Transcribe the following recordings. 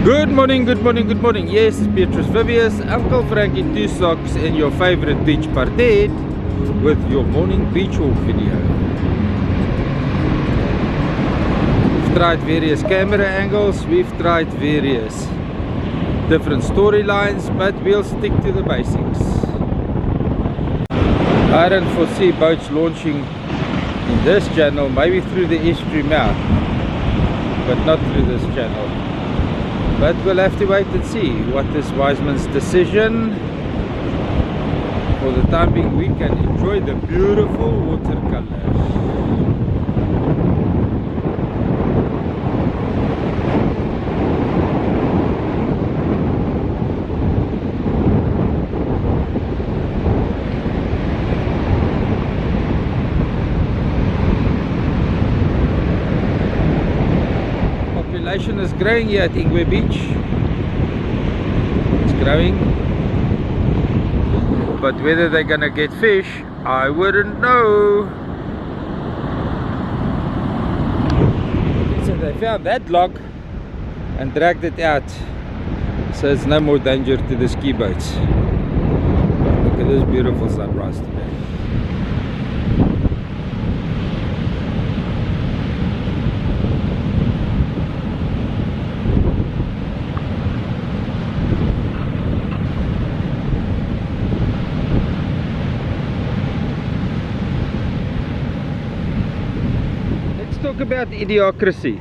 Good morning, good morning, good morning. Yes, it's Beatrice Vivius, Uncle Frankie 2 Socks, and your favorite beach Pardette with your morning beach walk video. We've tried various camera angles, we've tried various different storylines, but we'll stick to the basics. I don't foresee boats launching in this channel, maybe through the estuary mouth, but not through this channel. But we'll have to wait and see what is Wiseman's decision. For the time being, we can enjoy the beautiful watercolors. Population is growing here at Ingwe Beach. It's growing, but whether they're gonna get fish, I wouldn't know. So they found that log and dragged it out, so it's no more danger to the ski boats. Look at this beautiful sunrise today. Talk about Idiocracy.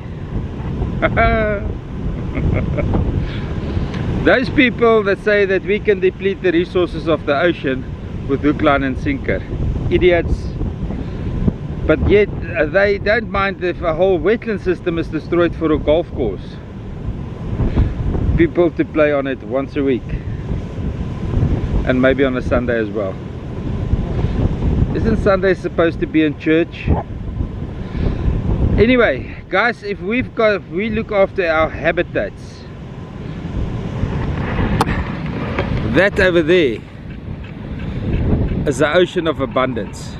Those people that say that we can deplete the resources of the ocean with hook, line and sinker. Idiots. But yet they don't mind if a whole wetland system is destroyed for a golf course. People to play on it once a week. And maybe on a Sunday as well. Isn't Sunday supposed to be in church? Anyway, guys, if we look after our habitats, that over there is the ocean of abundance.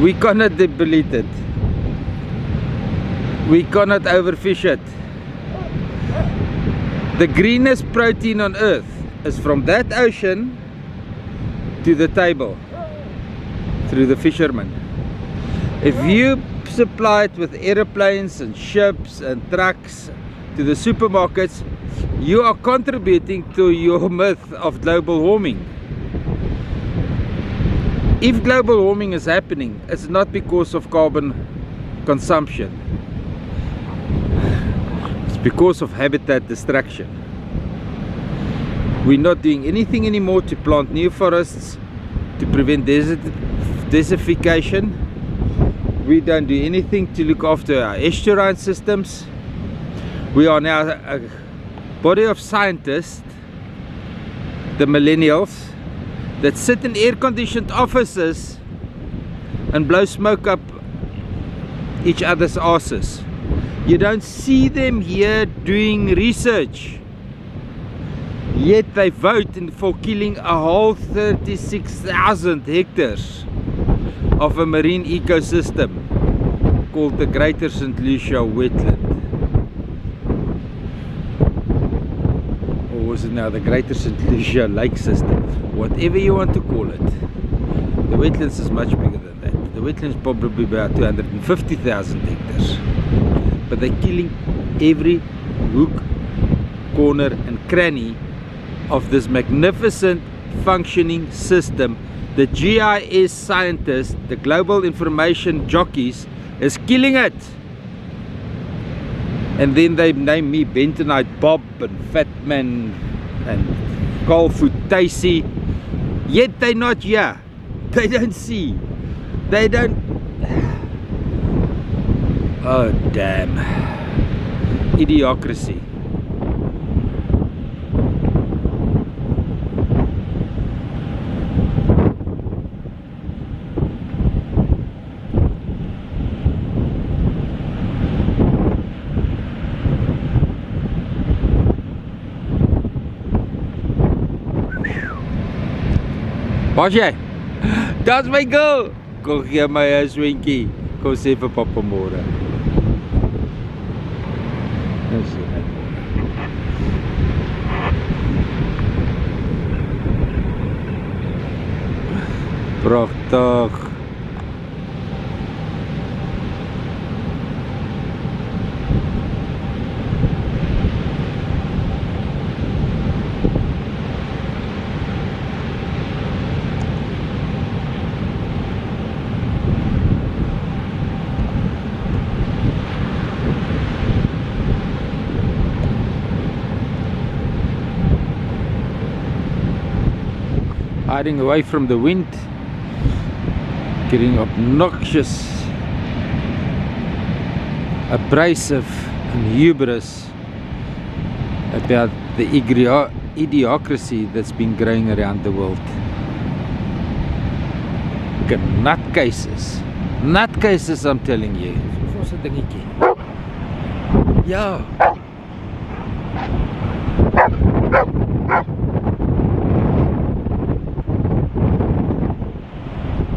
We cannot deplete it. We cannot overfish it. The greenest protein on earth is from that ocean to the table through the fishermen. If you supply it with aeroplanes and ships and trucks to the supermarkets, you are contributing to your myth of global warming. If global warming is happening, it's not because of carbon consumption. It's because of habitat destruction. We're not doing anything anymore to plant new forests, to prevent desertification. We don't do anything to look after our estuarine systems. We are now a body of scientists, the millennials, that sit in air-conditioned offices and blow smoke up each other's asses. You don't see them here doing research. Yet they vote for killing a whole 36,000 hectares of a marine ecosystem called the Greater St Lucia wetland. Or was it now the Greater St Lucia lake system? Whatever you want to call it. The wetlands is much bigger than that. The wetlands probably about 250,000 hectares. But they're killing every hook, corner and cranny of this magnificent functioning system. The GIS scientists, the global information jockeys, is killing it. And then they name me Bentonite Bob and Fatman and Coalfoot Tacy. Yet they're not here. They don't see. They don't. Oh damn. Idiocracy. Waar's jy? Daar's my girl. Kom gee my 'n swentjie. Kom sê vir pappa môre. Nou sien ek. Pragtig. Hiding away from the wind, getting obnoxious, abrasive and hubris about the idiocracy that's been growing around the world. Look at nutcases. Nutcases, I'm telling you. Yeah.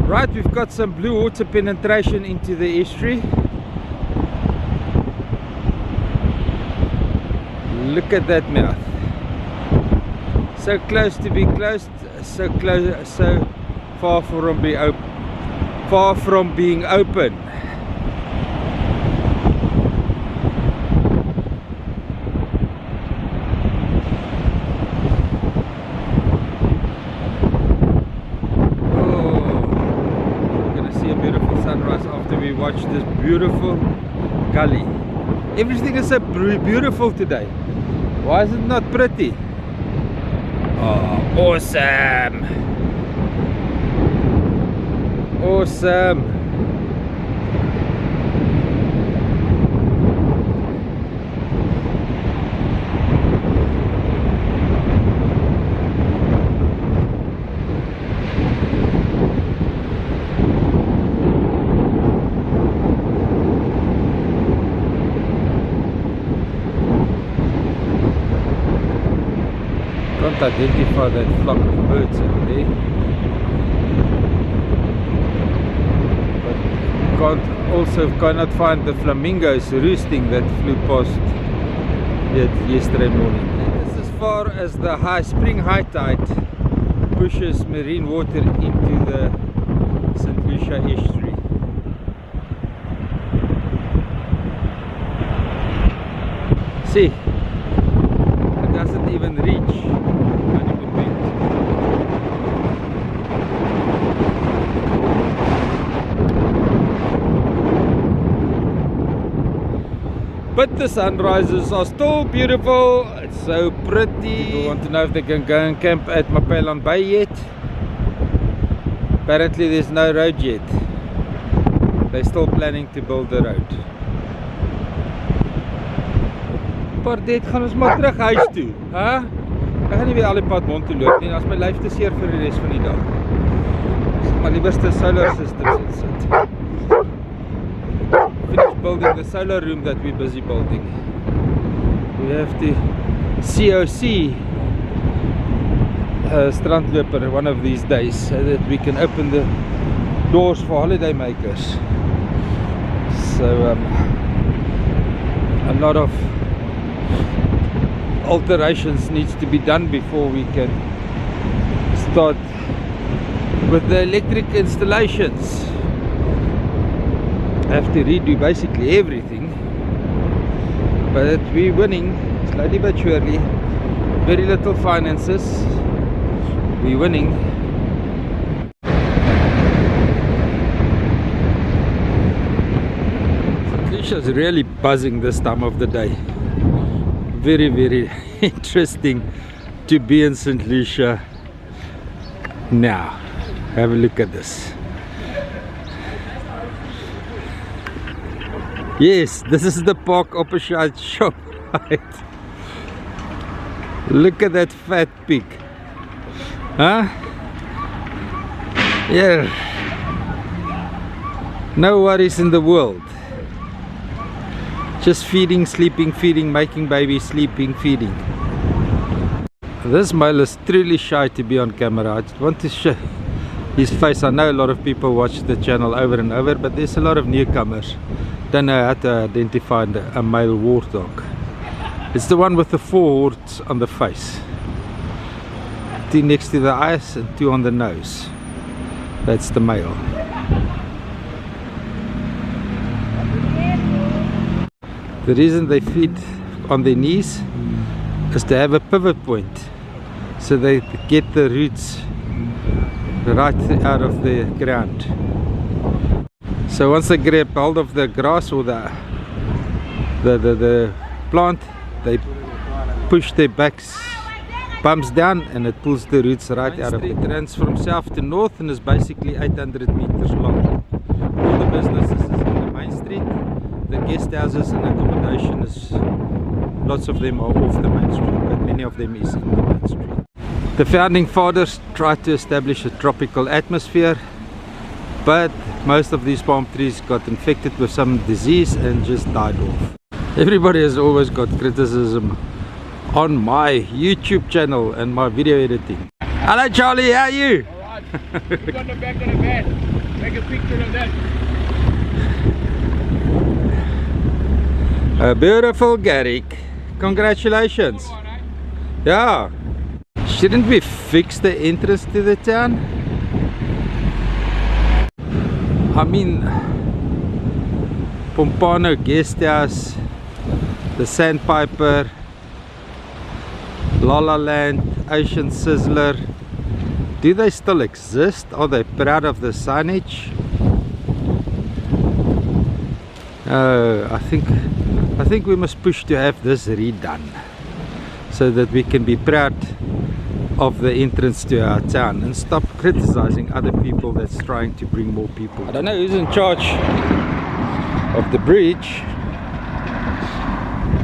Right, we've got some blue water penetration into the estuary. Look at that mouth. So close to be closed, so close, so far from being open. Far from being open. Watch this beautiful gully. Everything is so beautiful today. Why is it not pretty? Oh, awesome! Awesome! Can't identify that flock of birds over there, but cannot find the flamingos roosting that flew past yesterday morning. This is as far as the spring high tide pushes marine water into the St Lucia Estuary. See, it doesn't even reach. But the sunrises are still beautiful. It's so pretty. People want to know if they can go and camp at Mapelon Bay yet. Apparently there's no road yet. They're still planning to build the road. Pardette, gaan ons maar terug huis toe, hè? Ek gaan nie weer al die pad mond toe loop nie, as my lyf te seer vir die res van die dag. Ek sal maar liewerste solar systems insit. Finish building the solar room that we're busy building. We have to COC strandloper one of these days so that we can open the doors for holiday makers. So a lot of alterations needs to be done before we can start with the electric installations. Have to redo basically everything, but we're winning slowly but surely. Very little finances, we're winning. St Lucia's really buzzing this time of the day. Very, very interesting to be in St Lucia now. Have a look at this. Yes, this is the park opposite shop, right? Look at that fat pig. Huh? Yeah. No worries in the world. Just feeding, sleeping, feeding, making babies, sleeping, feeding. This male is truly shy to be on camera. I just want to show his face. I know a lot of people watch the channel over and over, but there's a lot of newcomers. Don't know how to identify a male warthog. It's the one with the 4 horns on the face. 2 next to the eyes and 2 on the nose. That's the male. The reason they feed on their knees is to have a pivot point, so they get the roots right out of the ground. So once they grab hold of the grass or the plant, they push their bumps down and it pulls the roots right out of it. It runs from south to north and is basically 800 meters long. All the businesses is in the main street. The guest houses and accommodation is, lots of them are off the main street, but many of them is in the main street. The founding fathers tried to establish a tropical atmosphere, but most of these palm trees got infected with some disease and just died off. Everybody has always got criticism on my YouTube channel and my video editing. Hello Charlie, how are you? Alright, look on the back of the van. Make a picture of that. A beautiful Garrick. Congratulations. On, eh? Yeah. Shouldn't we fix the entrance to the town? I mean, Pompano Guest House, the Sandpiper, La La Land, Ocean Sizzler. Do they still exist? Are they proud of the signage? I think we must push to have this redone, so that we can be proud of the entrance to our town and stop criticizing other people that's trying to bring more people. I don't know who's in charge of the bridge,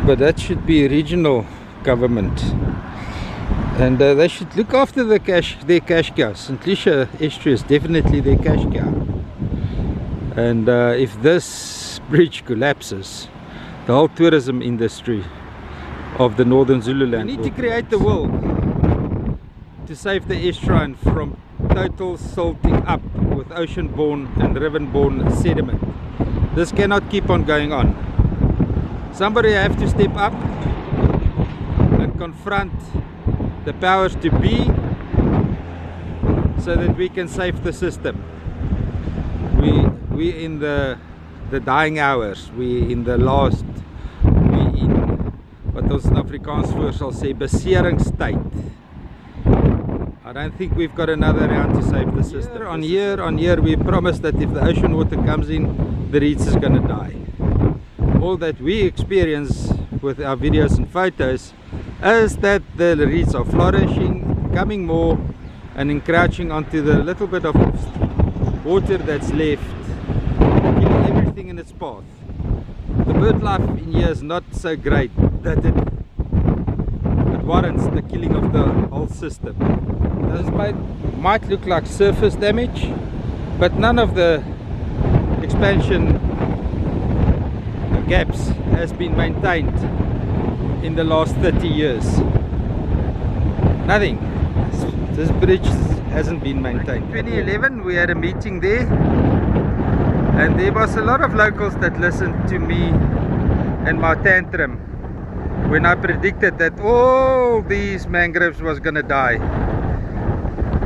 but that should be regional government, and they should look after their cash cows. St Lucia Estuary is definitely their cash cow, and if this bridge collapses, the whole tourism industry of the northern Zululand. We need to create the will to save the estuarine from total salting up with ocean-borne and river-borne sediment. This cannot keep on going on. Somebody have to step up and confront the powers to be, so that we can save the system. We in the dying hours, we in the last, we in wat ons in Afrikaans voor sal sê beseringstyd. I don't think we've got another round to save the system. Year on year we promise that if the ocean water comes in, the reeds is going to die. All that we experience with our videos and photos is that the reeds are flourishing, coming more and encroaching onto the little bit of water that's left, killing everything in its path. The bird life in here is not so great that it warrants the killing of the whole system. This might look like surface damage, but none of the expansion gaps has been maintained in the last 30 years. Nothing. This bridge hasn't been maintained. In 2011 we had a meeting there, and there was a lot of locals that listened to me and my tantrum when I predicted that all these mangroves was gonna die.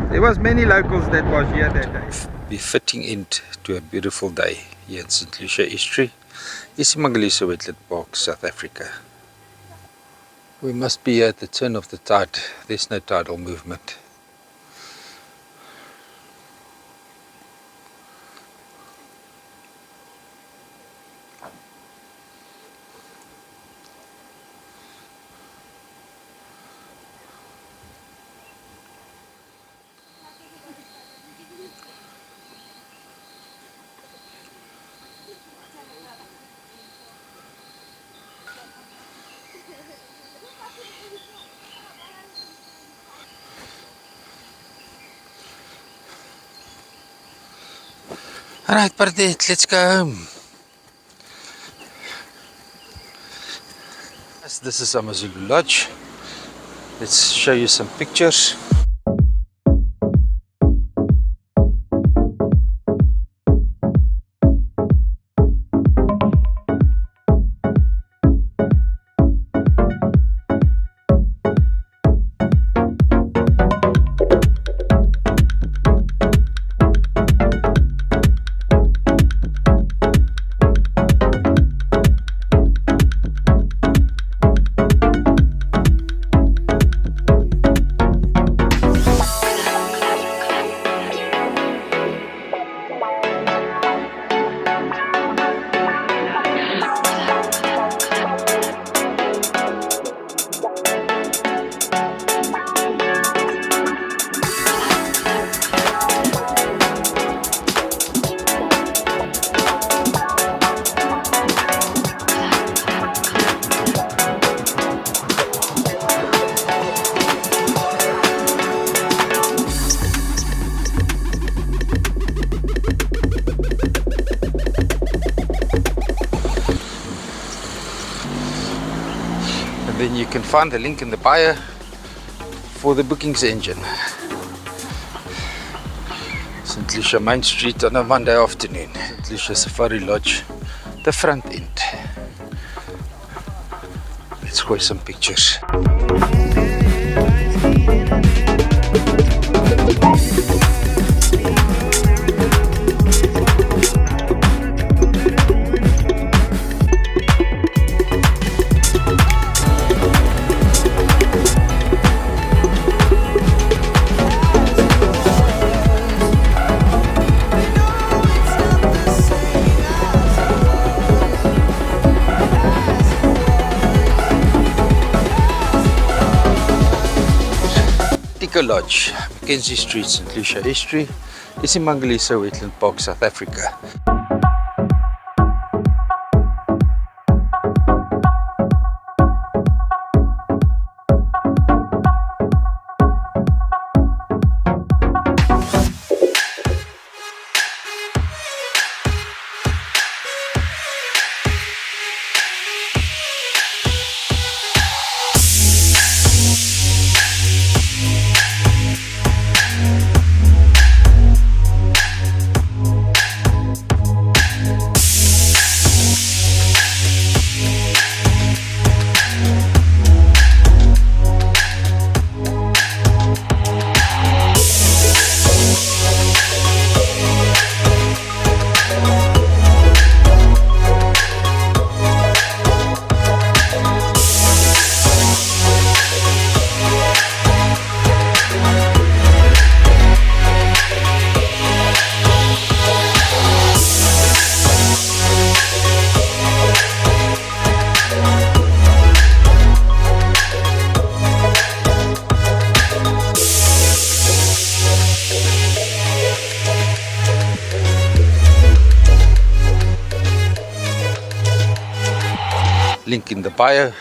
There was many locals that was here that day. Befitting end to a beautiful day here in St Lucia Estuary, Isimangaliso Wetland Park, South Africa. We must be at the turn of the tide. There's no tidal movement. Alright, Pardette, let's go home. This is Amazulu Lodge. Let's show you some pictures. then you can find the link in the bio for the bookings engine. St Lucia Main Street on a Monday afternoon. St Lucia Safari Lodge, the front end. Let's go some pictures. Lodge, Mackenzie Street, St Lucia Estuary, Isimangaliso Wetland Park, South Africa. Link in the bio.